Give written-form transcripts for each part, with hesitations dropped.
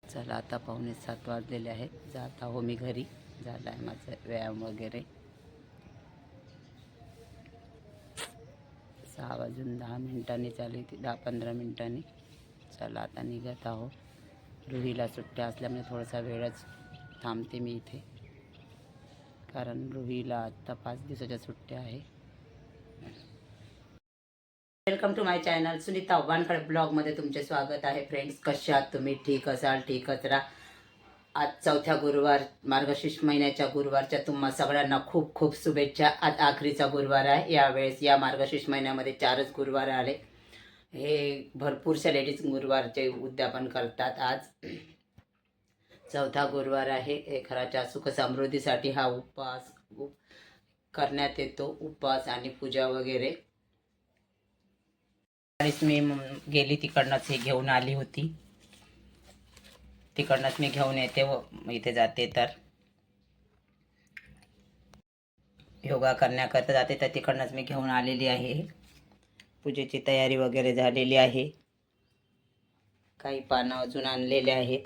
चला आता 6:45 वाजलेले आहेत. जात आहो मी घरी. झाला आहे माझा व्यायाम वगैरे. 6:10 चालू ती 10-15 मिनिटांनी. चला आता निघत आहो. रुहीला सुट्ट्या असल्यामुळे थोडासा वेळच थांबते मी इथे, कारण रुहीला आत्ता 5 दिवसाच्या सुट्ट्या आहे. Welcome to my channel. Sunita Wankhede ब्लॉगमध्ये तुमचे स्वागत आहे. फ्रेंड्स, कशा आहात तुम्ही? ठीक असाल, ठीकच राहा. आज चौथ्या गुरुवार, मार्गशीर्ष महिन्याच्या गुरुवारच्या तुम्हा सगळ्यांना खूप खूप शुभेच्छा. आज आखरीचा गुरुवार आहे. यावेळेस या मार्गशीर्ष महिन्यामध्ये 4च गुरुवार आले. हे भरपूरशा लेडीज गुरुवारचे उद्यापन करतात. आज चौथा गुरुवार आहे. हे घराच्या सुख समृद्धीसाठी हा उपवास करण्यात येतो. उपवास आणि पूजा वगैरे. मी गेली तिकडनंच हे घेऊन आली होती. तिकडनंच मी घेऊन येते व इथे जाते तर योगा करण्याकरता जाते, तर तिकडनंच मी घेऊन आलेली आहे. पूजेची तयारी वगैरे झालेली आहे. काही पानं अजून आणलेले आहेत.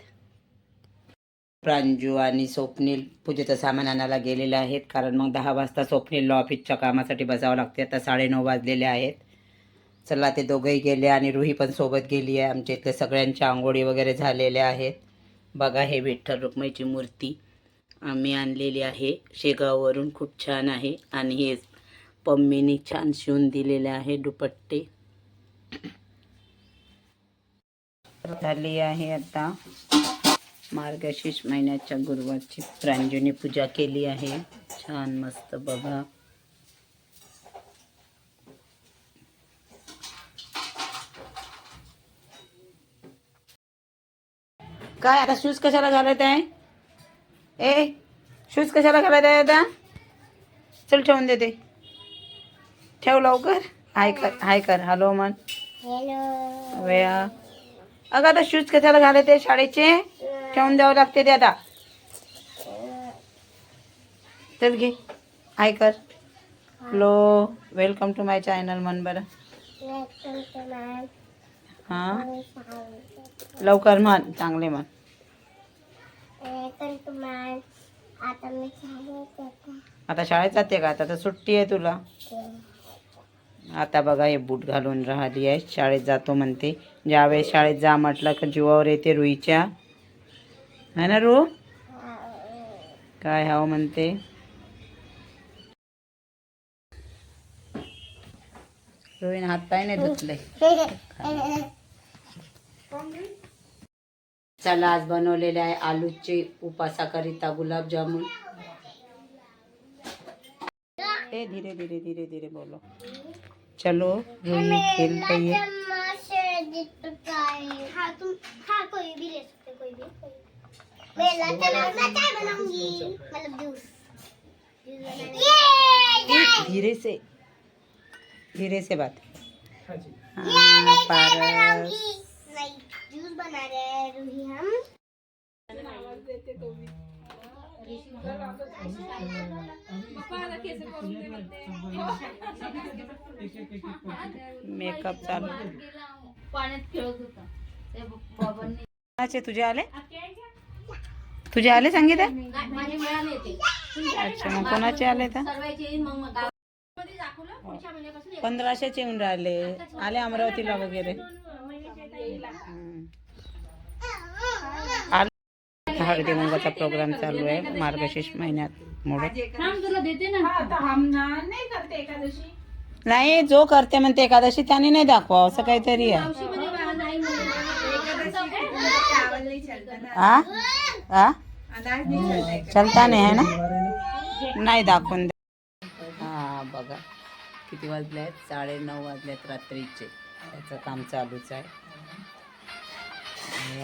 प्रांजू आणि स्वप्नील पूजेचं सामान आणायला गेलेले आहेत, कारण मग 10 वाजता स्वप्नीलला ऑफिसच्या कामासाठी बसावं लागते. आता 9:30 वाजलेले आहेत. चला, ते दोघंही गेले आणि रुही पण सोबत गेली आहे. आमच्या इथल्या सगळ्यांच्या आंघोळी वगैरे झालेल्या आहेत. बघा, हे विठ्ठल रुक्माईची मूर्ती आम्ही आणलेली आहे शेगाववरून. खूप छान आहे. आणि हे पम्मीनी छान शिवून दिलेले आहे दुपट्टे. झाली आहे आता मार्गशीर्ष महिन्याच्या गुरुवारची. प्रांजूने पूजा केली आहे छान मस्त. बघा, काय आता शूज कशाला घालत आहे? ए, शूज कशाला घालत आहे आता? चल ठेवून देते. ठेव लवकर. हाय कर, हाय कर, हॅलो मन. हॅलो वेळा. अगं आता शूज कशाला घालत आहे? शाळेचे ठेवून द्यावं लागते ते आता. चल घे, हाय कर. Hello, welcome to my channel मन बरं. हां, लवकर म्हण, चांगले म्हण. आता शाळेत जाते का? आता तर सुट्टी आहे तुला. आता बघा, हे बूट घालून राहिली आहे. शाळेत जातो म्हणते. ज्यावेळेस शाळेत जा म्हटलं का जीवावर येते रुईच्या. है ना रू? काय हाव म्हणते? रुईने हात पाय नाही धुतले. चला, आज बनवलेले आहे आलूचे उपासाकरिता गुलाबजामुन. ए, धीरे धीरे धीरे धीरे बोलो. चलो, रुई खेल रही है. धीरे से बात. हाँ, पारस जूस बना रहे हैं रूही हम. मेकअप चालू. पाण्यात खेळत होता. तुझे आले? तुझे आले संगीता? अच्छा, मग कोणाचे आले तर? 1500चे येऊन राहिले. आले अमरावतीला वगैरे. हळदी कुंकवाचा प्रोग्राम चालू आहे मार्गशीर्ष महिन्यात म्हणून. नाही, जो करते म्हणते एकादशी त्याने नाही दाखवा, असं काहीतरी आहे. चलता नाही आहे ना, नाही दाखवून दे. हा बघा, किती वाजले आहेत? 9:30 वाजलेत रात्रीचे. त्याचं काम चालूच आहे.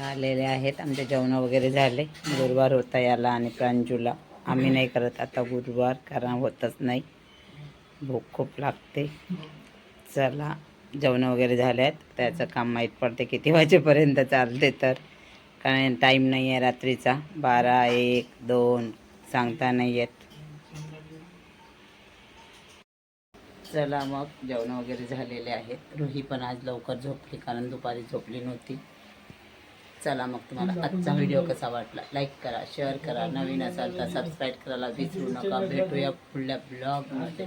आलेले आहेत. आमचे जेवण वगैरे झाले. गुरुवार होता याला आणि प्रांजूला. आम्ही नाही करत आता गुरुवार, कारण होतच नाही, भूक खूप लागते. चला, जेवण वगैरे झाले आहेत. त्याचं काम माहीत पडते किती वाजेपर्यंत चालते तर, कारण टाईम नाही आहे रात्रीचा. 12, 1, 2 सांगता नाही येत. चला मग, जेवण वगैरे झालेले आहेत. रुही पण आज लवकर झोपली, कारण दुपारी झोपली नव्हती. चला मग तुम्हाला आजचा व्हिडिओ कसा वाटला लाईक करा, शेअर करा, नवीन असाल तर सबस्क्राईब करायला विसरू नका. भेटूया पुढल्या ब्लॉगमध्ये.